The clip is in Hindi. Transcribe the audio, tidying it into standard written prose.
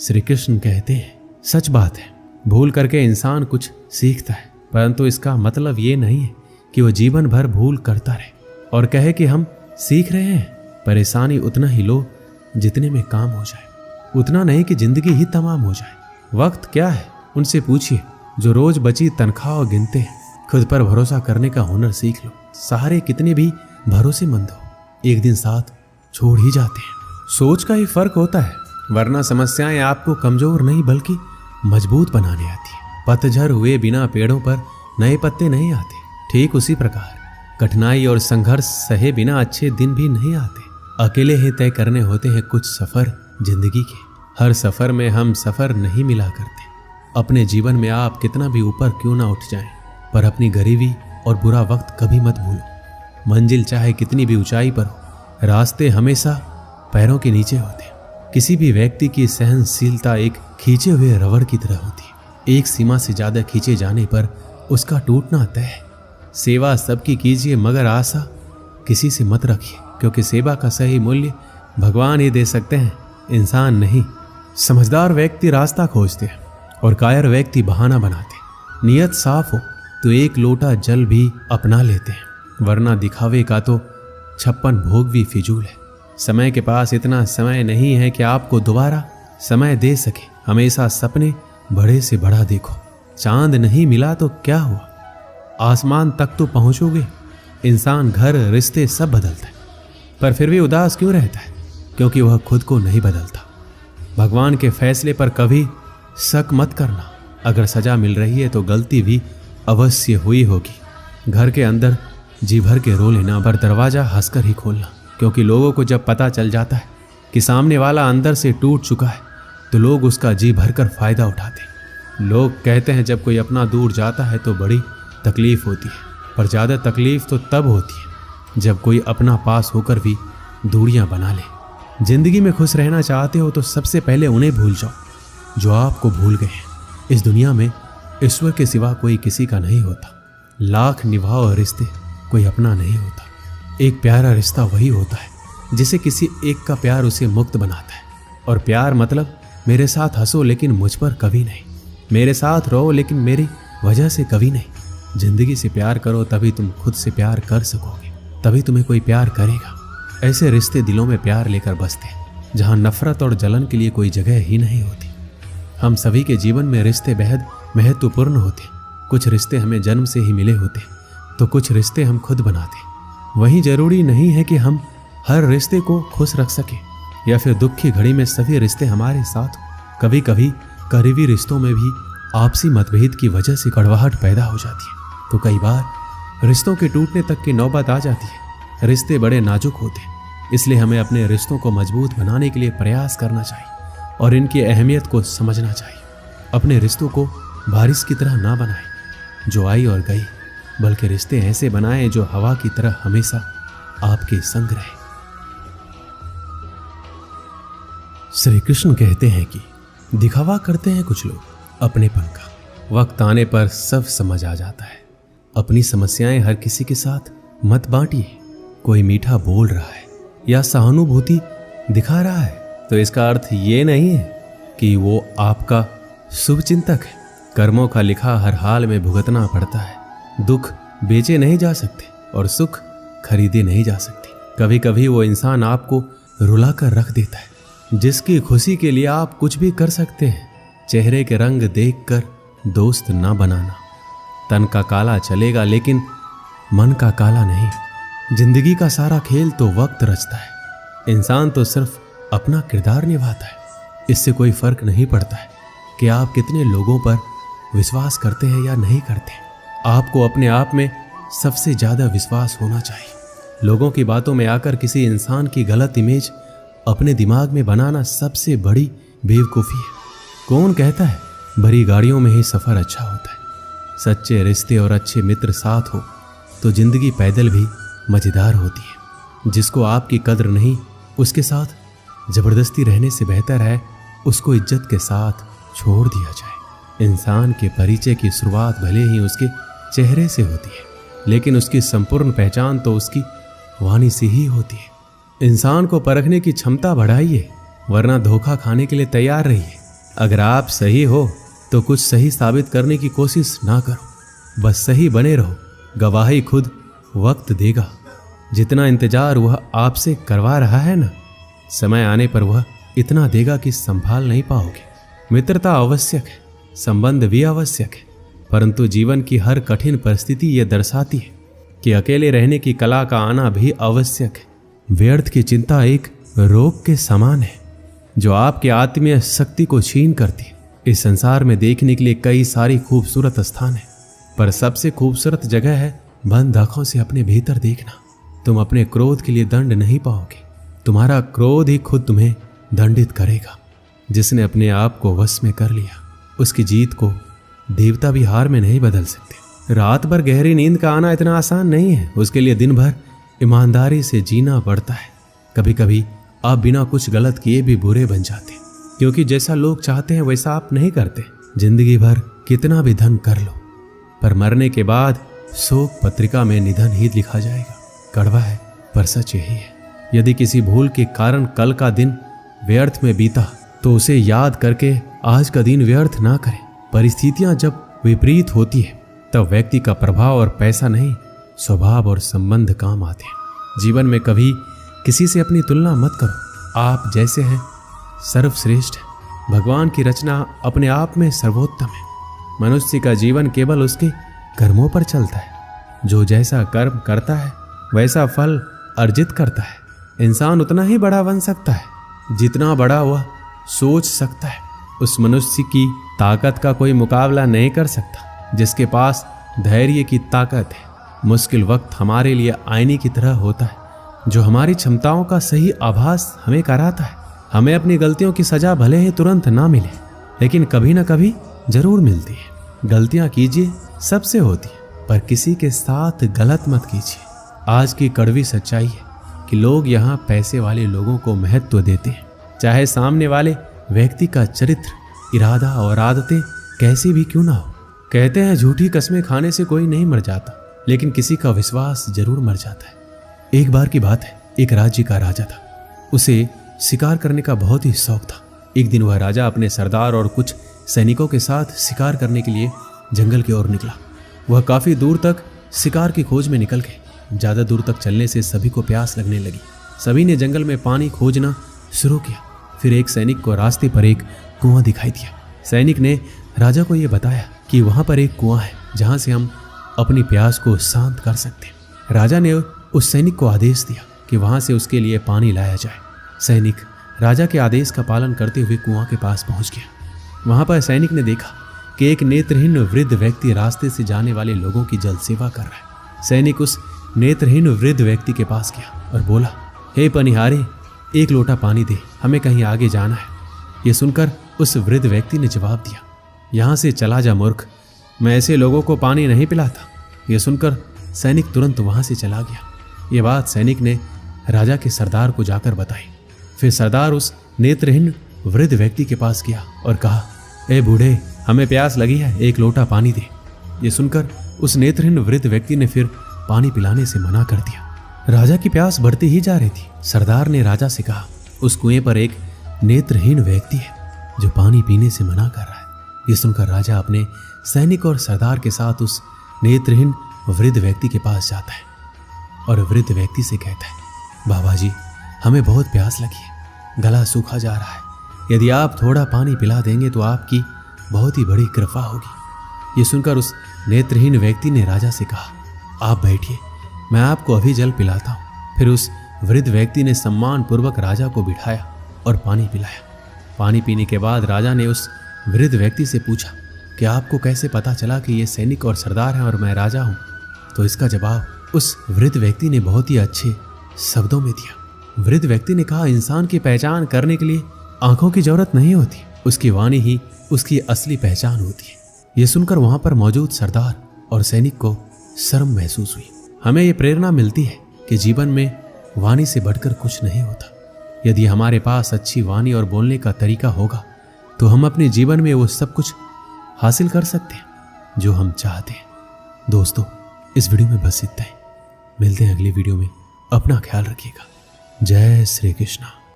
श्री कृष्ण कहते हैं, सच बात है, भूल करके इंसान कुछ सीखता है, परंतु इसका मतलब ये नहीं है कि वो जीवन भर भूल करता रहे और कहे कि हम सीख रहे हैं। परेशानी उतना ही लो जितने में काम हो जाए, उतना नहीं कि जिंदगी ही तमाम हो जाए। वक्त क्या है उनसे पूछिए जो रोज बची तनख्वाह गिनते हैं। खुद पर भरोसा करने का हुनर सीख लो। सहारे कितने भी भरोसेमंद हो, एक दिन साथ छोड़ ही जाते हैं। सोच का ही फर्क होता है, वरना समस्याएं आपको कमजोर नहीं बल्कि मजबूत बनाने आती है। पतझड़ हुए बिना पेड़ों पर नए पत्ते नहीं आते, ठीक उसी प्रकार कठिनाई और संघर्ष सहे बिना अच्छे दिन भी नहीं आते। अकेले ही तय करने होते हैं कुछ सफर जिंदगी के। हर सफर में हम सफर नहीं मिला करते। अपने जीवन में आप कितना भी ऊपर क्यों ना उठ जाएं, पर अपनी गरीबी और बुरा वक्त कभी मत भूलो। मंजिल चाहे कितनी भी ऊंचाई पर हो, रास्ते हमेशा पैरों के नीचे होते हैं। किसी भी व्यक्ति की सहनशीलता एक खींचे हुए रबड़ की तरह होती है। एक सीमा से ज्यादा खींचे जाने पर उसका टूटना तय है। सेवा सबकी कीजिए मगर आशा किसी से मत रखिए, क्योंकि सेवा का सही मूल्य भगवान ही दे सकते हैं, इंसान नहीं। समझदार व्यक्ति रास्ता खोजते हैं और कायर व्यक्ति बहाना बनाते हैं। नियत साफ हो तो एक लोटा जल भी अपना लेते हैं, वरना दिखावे का तो 56 भोग भी फिजूल है। समय के पास इतना समय नहीं है कि आपको दोबारा समय दे सके। हमेशा सपने बड़े से बड़ा देखो। चांद नहीं मिला तो क्या हुआ, आसमान तक तो पहुंचोगे। इंसान घर रिश्ते सब बदलता है, पर फिर भी उदास क्यों रहता है? क्योंकि वह खुद को नहीं बदलता। भगवान के फैसले पर कभी शक मत करना। अगर सजा मिल रही है तो गलती भी अवश्य हुई होगी। घर के अंदर जी भर के रो लेना, पर दरवाजा हंसकर ही खोलना, क्योंकि लोगों को जब पता चल जाता है कि सामने वाला अंदर से टूट चुका है तो लोग उसका जी भरकर फायदा उठाते। लोग कहते हैं जब कोई अपना दूर जाता है तो बड़ी तकलीफ होती है, पर ज़्यादा तकलीफ तो तब होती है जब कोई अपना पास होकर भी दूरियां बना ले। जिंदगी में खुश रहना चाहते हो तो सबसे पहले उन्हें भूल जाओ जो आपको भूल गए हैं। इस दुनिया में ईश्वर के सिवा कोई किसी का नहीं होता। लाख निभाओ रिश्ते, कोई अपना नहीं होता। एक प्यारा रिश्ता वही होता है जिसे किसी एक का प्यार उसे मुक्त बनाता है। और प्यार मतलब मेरे साथ हंसो लेकिन मुझ पर कभी नहीं, मेरे साथ रहो लेकिन मेरी वजह से कभी नहीं। जिंदगी से प्यार करो तभी तुम खुद से प्यार कर सकोगे, तभी तुम्हें कोई प्यार करेगा। ऐसे रिश्ते दिलों में प्यार लेकर बसते हैं जहां नफरत और जलन के लिए कोई जगह ही नहीं होती। हम सभी के जीवन में रिश्ते बेहद महत्वपूर्ण होते हैं। कुछ रिश्ते हमें जन्म से ही मिले होते हैं तो कुछ रिश्ते हम खुद बनाते हैं। वहीं जरूरी नहीं है कि हम हर रिश्ते को खुश रख सके या फिर दुख की घड़ी में सभी रिश्ते हमारे साथ हो। कभी कभी करीबी रिश्तों में भी आपसी मतभेद की वजह से कड़वाहट पैदा हो जाती है, तो कई बार रिश्तों के टूटने तक की नौबत आ जाती है। रिश्ते बड़े नाजुक होते हैं, इसलिए हमें अपने रिश्तों को मजबूत बनाने के लिए प्रयास करना चाहिए और इनकी अहमियत को समझना चाहिए। अपने रिश्तों को बारिश की तरह ना बनाएं जो आई और गई, बल्कि रिश्ते ऐसे बनाएं जो हवा की तरह हमेशा आपके संग रहे। श्री कृष्ण कहते हैं कि दिखावा करते हैं कुछ लोग अपनेपन का, वक्त आने पर सब समझ आ जाता है। अपनी समस्याएं हर किसी के साथ मत बांटिए। कोई मीठा बोल रहा है या सहानुभूति दिखा रहा है तो इसका अर्थ ये नहीं है कि वो आपका शुभचिंतक है। कर्मों का लिखा हर हाल में भुगतना पड़ता है। दुख बेचे नहीं जा सकते और सुख खरीदे नहीं जा सकते। कभी कभी वो इंसान आपको रुला कर रख देता है जिसकी खुशी के लिए आप कुछ भी कर सकते हैं। चेहरे के रंग देखकर दोस्त ना बनाना। तन का काला चलेगा लेकिन मन का काला नहीं। जिंदगी का सारा खेल तो वक्त रचता है। इंसान तो सिर्फ अपना किरदार निभाता है। इससे कोई फर्क नहीं पड़ता है कि आप कितने लोगों पर विश्वास करते हैं या नहीं करते। आपको अपने आप में सबसे ज्यादा विश्वास होना चाहिए। लोगों की बातों में आकर किसी इंसान की गलत इमेज अपने दिमाग में बनाना सबसे बड़ी बेवकूफ़ी है। कौन कहता है बड़ी गाड़ियों में ही सफ़र अच्छा होता है? सच्चे रिश्ते और अच्छे मित्र साथ हो तो जिंदगी पैदल भी मज़ेदार होती है। जिसको आपकी कद्र नहीं, उसके साथ ज़बरदस्ती रहने से बेहतर है उसको इज्जत के साथ छोड़ दिया जाए। इंसान के परिचय की शुरुआत भले ही उसके चेहरे से होती है, लेकिन उसकी संपूर्ण पहचान तो उसकी वाणी से ही होती है। इंसान को परखने की क्षमता बढ़ाइए, वरना धोखा खाने के लिए तैयार रहिए। अगर आप सही हो तो कुछ सही साबित करने की कोशिश ना करो, बस सही बने रहो। गवाही खुद वक्त देगा। जितना इंतजार वह आपसे करवा रहा है ना, समय आने पर वह इतना देगा कि संभाल नहीं पाओगे। मित्रता आवश्यक है, संबंध भी आवश्यक है, परंतु जीवन की हर कठिन परिस्थिति यह दर्शाती है कि अकेले रहने की कला का आना भी आवश्यक है। व्यर्थ की चिंता एक रोग के समान है जो आपकी आत्मीय शक्ति को छीन करती है। इस संसार में देखने के लिए कई सारी खूबसूरत स्थान है, पर सबसे खूबसूरत जगह है बंद आंखों से अपने भीतर देखना। तुम अपने क्रोध के लिए दंड नहीं पाओगे, तुम्हारा क्रोध ही खुद तुम्हें दंडित करेगा। जिसने अपने आप को वश में कर लिया, उसकी जीत को देवता भी हार में नहीं बदल सकते। रात भर गहरी नींद का आना इतना आसान नहीं है, उसके लिए दिन भर ईमानदारी से जीना पड़ता है। कभी कभी आप बिना कुछ गलत किए भी बुरे बन जाते, क्योंकि जैसा लोग चाहते हैं वैसा आप नहीं करते। जिंदगी भर कितना भी धन कर लो, पर मरने के बाद शोक पत्रिका में निधन ही लिखा जाएगा। कड़वा है पर सच यही है। यदि किसी भूल के कारण कल का दिन व्यर्थ में बीता तो उसे याद करके आज का दिन व्यर्थ ना करें। परिस्थितियां जब विपरीत होती है तब व्यक्ति का प्रभाव और पैसा नहीं, स्वभाव और संबंध काम आते हैं। जीवन में कभी किसी से अपनी तुलना मत करो। आप जैसे हैं सर्वश्रेष्ठ है। भगवान की रचना अपने आप में सर्वोत्तम है। मनुष्य का जीवन केवल उसके कर्मों पर चलता है। जो जैसा कर्म करता है वैसा फल अर्जित करता है। इंसान उतना ही बड़ा बन सकता है जितना बड़ा वह सोच सकता है। उस मनुष्य की ताकत का कोई मुकाबला नहीं कर सकता जिसके पास धैर्य की ताकत है। मुश्किल वक्त हमारे लिए आईने की तरह होता है जो हमारी क्षमताओं का सही आभास हमें कराता है। हमें अपनी गलतियों की सजा भले ही तुरंत ना मिले, लेकिन कभी ना कभी जरूर मिलती है। गलतियां कीजिए, सबसे होती है, पर किसी के साथ गलत मत कीजिए। आज की कड़वी सच्चाई है कि लोग यहाँ पैसे वाले लोगों को महत्व देते हैं, चाहे सामने वाले व्यक्ति का चरित्र, इरादा और आदतें कैसी भी क्यों ना हो। कहते हैं झूठी कस्में खाने से कोई नहीं मर जाता, लेकिन किसी का विश्वास जरूर मर जाता है। एक बार की बात है, एक राज्य का राजा था। उसे शिकार करने का बहुत ही शौक था। एक दिन वह राजा अपने सरदार और कुछ सैनिकों के साथ शिकार करने के लिए जंगल की ओर निकला। वह काफी दूर तक शिकार की खोज में निकल गए। ज्यादा दूर तक चलने से सभी को प्यास लगने लगी। सभी ने जंगल में पानी खोजना शुरू किया। फिर एक सैनिक को रास्ते पर एक कुआं दिखाई दिया। सैनिक ने राजा को यह बताया कि वहां पर एक कुआं है जहां से हम अपनी प्यास को शांत कर सकते हैं। राजा ने उस सैनिक को आदेश दिया कि वहां से उसके लिए पानी लाया जाए। सैनिक राजा के आदेश का पालन करते हुए कुआं के पास पहुंच गया। वहां पर सैनिक ने देखा कि एक नेत्रहीन वृद्ध व्यक्ति रास्ते से जाने वाले लोगों की जल सेवा कर रहा है। सैनिक उस नेत्रहीन वृद्ध व्यक्ति के पास गया और बोला, हे पनिहारी, एक लोटा पानी दे, हमें कहीं आगे जाना है। यह सुनकर उस वृद्ध व्यक्ति ने जवाब दिया, यहाँ से चला जा मूर्ख, मैं ऐसे लोगों को पानी नहीं पिलाता। यह सुनकर सैनिक तुरंत वहां से चला गया। ये बात सैनिक ने राजा के सरदार को जाकर बताई। फिर सरदार उस नेत्रहीन वृद्ध व्यक्ति के पास गया और कहा, ए बूढ़े, हमें प्यास लगी है, एक लोटा पानी दे। ये सुनकर उस नेत्रहीन वृद्ध व्यक्ति ने फिर पानी पिलाने से मना कर दिया। राजा की प्यास बढ़ती ही जा रही थी। सरदार ने राजा से कहा, उस कुएं पर एक नेत्रहीन व्यक्ति है जो पानी पीने से मना कर रहा है। ये सुनकर राजा अपने सैनिक और सरदार के साथ उस नेत्रहीन वृद्ध व्यक्ति के पास जाता है और वृद्ध व्यक्ति से कहता है, बाबा जी, हमें बहुत प्यास लगी है, गला सूखा जा रहा है, यदि आप थोड़ा पानी पिला देंगे तो आपकी बहुत ही बड़ी कृपा होगी। ये सुनकर उस नेत्रहीन व्यक्ति ने राजा से कहा, आप बैठिए, मैं आपको अभी जल पिलाता हूँ। फिर उस वृद्ध व्यक्ति ने सम्मान पूर्वक राजा को बिठाया और पानी पिलाया। पानी पीने के बाद राजा ने उस वृद्ध व्यक्ति से पूछा कि आपको कैसे पता चला कि ये सैनिक और सरदार हैं और मैं राजा हूँ। तो इसका जवाब उस वृद्ध व्यक्ति ने बहुत ही अच्छे शब्दों में दिया। वृद्ध व्यक्ति ने कहा, इंसान की पहचान करने के लिए आंखों की जरूरत नहीं होती, उसकी वाणी ही उसकी असली पहचान होती है। यह सुनकर वहां पर मौजूद सरदार और सैनिक को शर्म महसूस हुई। हमें ये प्रेरणा मिलती है कि जीवन में वाणी से बढ़कर कुछ नहीं होता। यदि हमारे पास अच्छी वाणी और बोलने का तरीका होगा तो हम अपने जीवन में वो सब कुछ हासिल कर सकते हैं जो हम चाहते हैं। दोस्तों, इस वीडियो में बस इतना ही। मिलते हैं अगली वीडियो में। अपना ख्याल रखिएगा। जय श्री कृष्ण।